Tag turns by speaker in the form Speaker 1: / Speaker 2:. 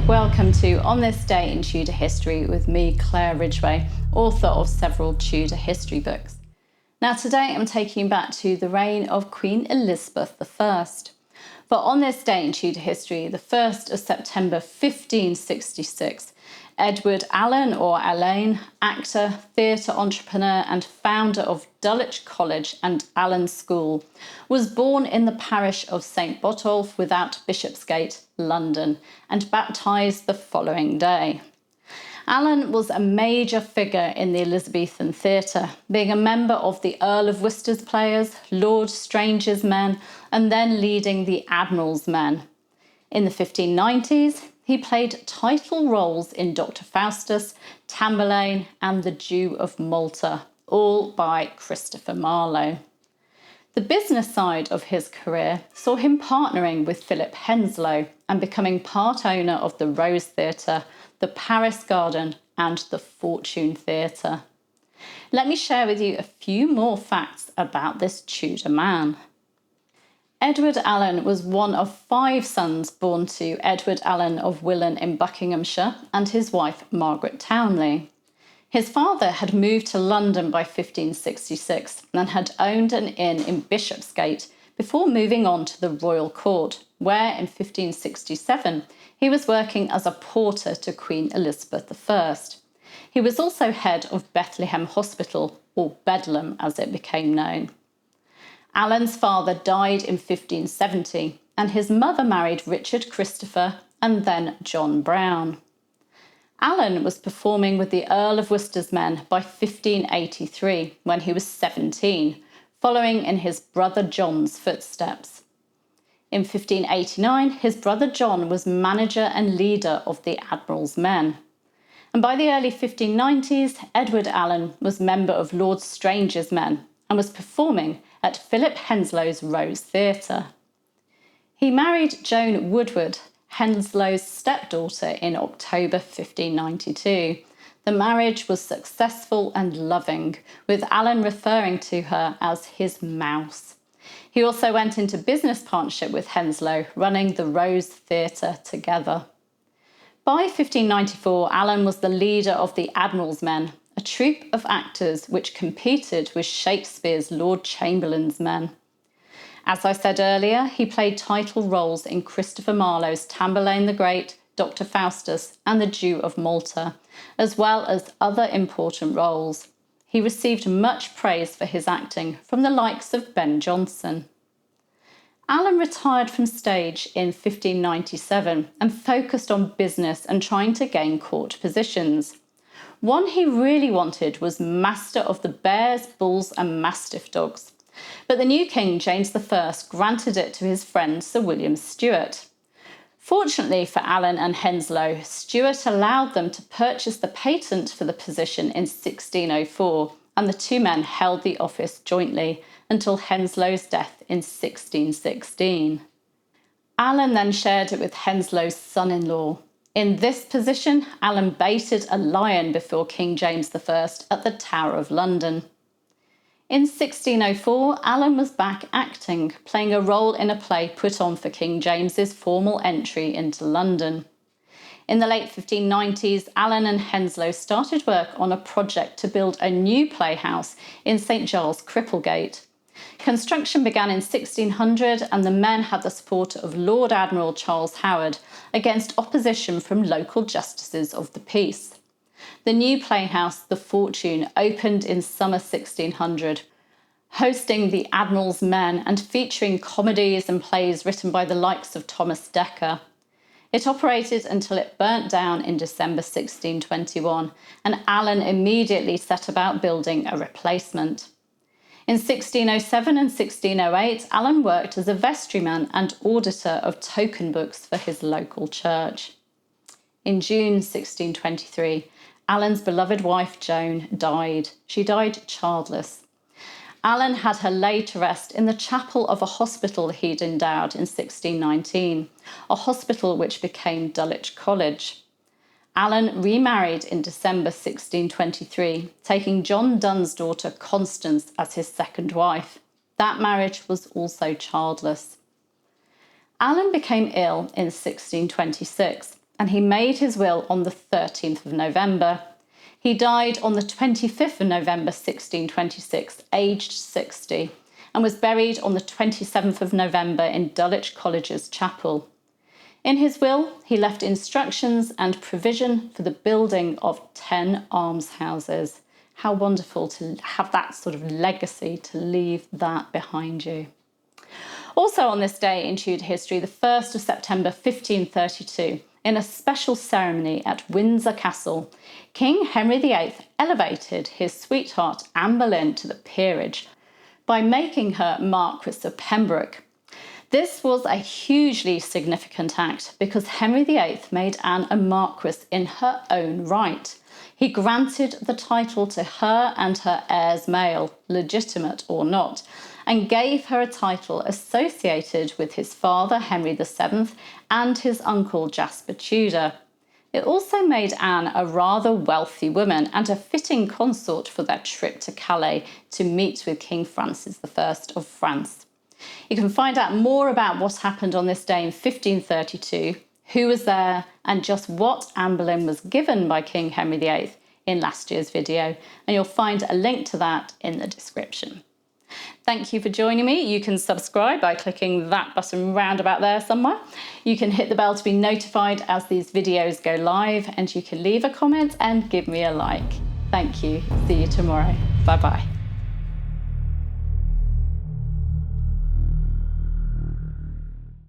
Speaker 1: Welcome to On This Day in Tudor History with me, Claire Ridgway, author of several Tudor history books. Now today I'm taking you back to the reign of Queen Elizabeth I. For on this day in Tudor history, the 1st of September 1566, Edward Alleyn or Alleyn, actor, theatre entrepreneur and founder of Dulwich College and Alleyn School, was born in the parish of St Botolph without Bishopsgate, London, and baptised the following day. Alleyn was a major figure in the Elizabethan theatre, being a member of the Earl of Worcester's players, Lord Strange's men, and then leading the Admiral's men. In the 1590s, he played title roles in Dr. Faustus, Tamburlaine, and the Jew of Malta, all by Christopher Marlowe. The business side of his career saw him partnering with Philip Henslowe and becoming part owner of the Rose Theatre, the Paris Garden, and the Fortune Theatre. Let me share with you a few more facts about this Tudor man. Edward Alleyn was one of 5 sons born to Edward Alleyn of Willen in Buckinghamshire and his wife Margaret Townley. His father had moved to London by 1566 and had owned an inn in Bishopsgate before moving on to the royal court, where in 1567 he was working as a porter to Queen Elizabeth I. He was also head of Bethlehem Hospital, or Bedlam as it became known. Alleyn's father died in 1570 and his mother married Richard Christopher and then John Brown. Alleyn was performing with the Earl of Worcester's men by 1583 when he was 17, following in his brother John's footsteps. In 1589, his brother John was manager and leader of the Admiral's men. And by the early 1590s, Edward Alleyn was member of Lord Strange's men and was performing at Philip Henslowe's Rose Theatre. He married Joan Woodward, Henslowe's stepdaughter, in October 1592. The marriage was successful and loving, with Alleyn referring to her as his mouse. He also went into business partnership with Henslowe, running the Rose Theatre together. By 1594, Alleyn was the leader of the Admiral's men, a troupe of actors which competed with Shakespeare's Lord Chamberlain's men. As I said earlier, he played title roles in Christopher Marlowe's Tamburlaine the Great, Dr. Faustus, and the Jew of Malta, as well as other important roles. He received much praise for his acting from the likes of Ben Jonson. Alleyn retired from stage in 1597 and focused on business and trying to gain court positions. One he really wanted was Master of the Bears, Bulls and Mastiff Dogs, but the new King James I granted it to his friend Sir William Stuart. Fortunately for Alleyn and Henslowe, Stuart allowed them to purchase the patent for the position in 1604, and the two men held the office jointly until Henslowe's death in 1616. Alleyn then shared it with Henslowe's son-in-law. In this position, Alleyn baited a lion before King James I at the Tower of London. In 1604, Alleyn was back acting, playing a role in a play put on for King James's formal entry into London. In the late 1590s, Alleyn and Henslowe started work on a project to build a new playhouse in St Giles Cripplegate. Construction began in 1600 and the men had the support of Lord Admiral Charles Howard against opposition from local justices of the peace. The new playhouse, the Fortune, opened in summer 1600, hosting the Admiral's men and featuring comedies and plays written by the likes of Thomas Dekker. It operated until it burnt down in December 1621, and Alleyn immediately set about building a replacement. In 1607 and 1608, Alleyn worked as a vestryman and auditor of token books for his local church. In June 1623, Alleyn's beloved wife Joan died. She died childless. Alleyn had her laid to rest in the chapel of a hospital he'd endowed in 1619, a hospital which became Dulwich College. Alleyn remarried in December 1623, taking John Donne's daughter Constance as his second wife. That marriage was also childless. Alleyn became ill in 1626 and he made his will on the 13th of November. He died on the 25th of November 1626, aged 60, and was buried on the 27th of November in Dulwich College's chapel. In his will, he left instructions and provision for the building of 10 almshouses. How wonderful to have that sort of legacy, to leave that behind you. Also on this day in Tudor history, the 1st of September 1532, in a special ceremony at Windsor Castle, King Henry VIII elevated his sweetheart Anne Boleyn to the peerage by making her Marquess of Pembroke. This was a hugely significant act because Henry VIII made Anne a Marquess in her own right. He granted the title to her and her heirs male, legitimate or not, and gave her a title associated with his father Henry VII and his uncle Jasper Tudor. It also made Anne a rather wealthy woman and a fitting consort for their trip to Calais to meet with King Francis I of France. You can find out more about what happened on this day in 1532, who was there, and just what Anne Boleyn was given by King Henry VIII in last year's video, and you'll find a link to that in the description. Thank you for joining me. You can subscribe by clicking that button round about there somewhere. You can hit the bell to be notified as these videos go live, and you can leave a comment and give me a like. Thank you. See you tomorrow. Bye-bye.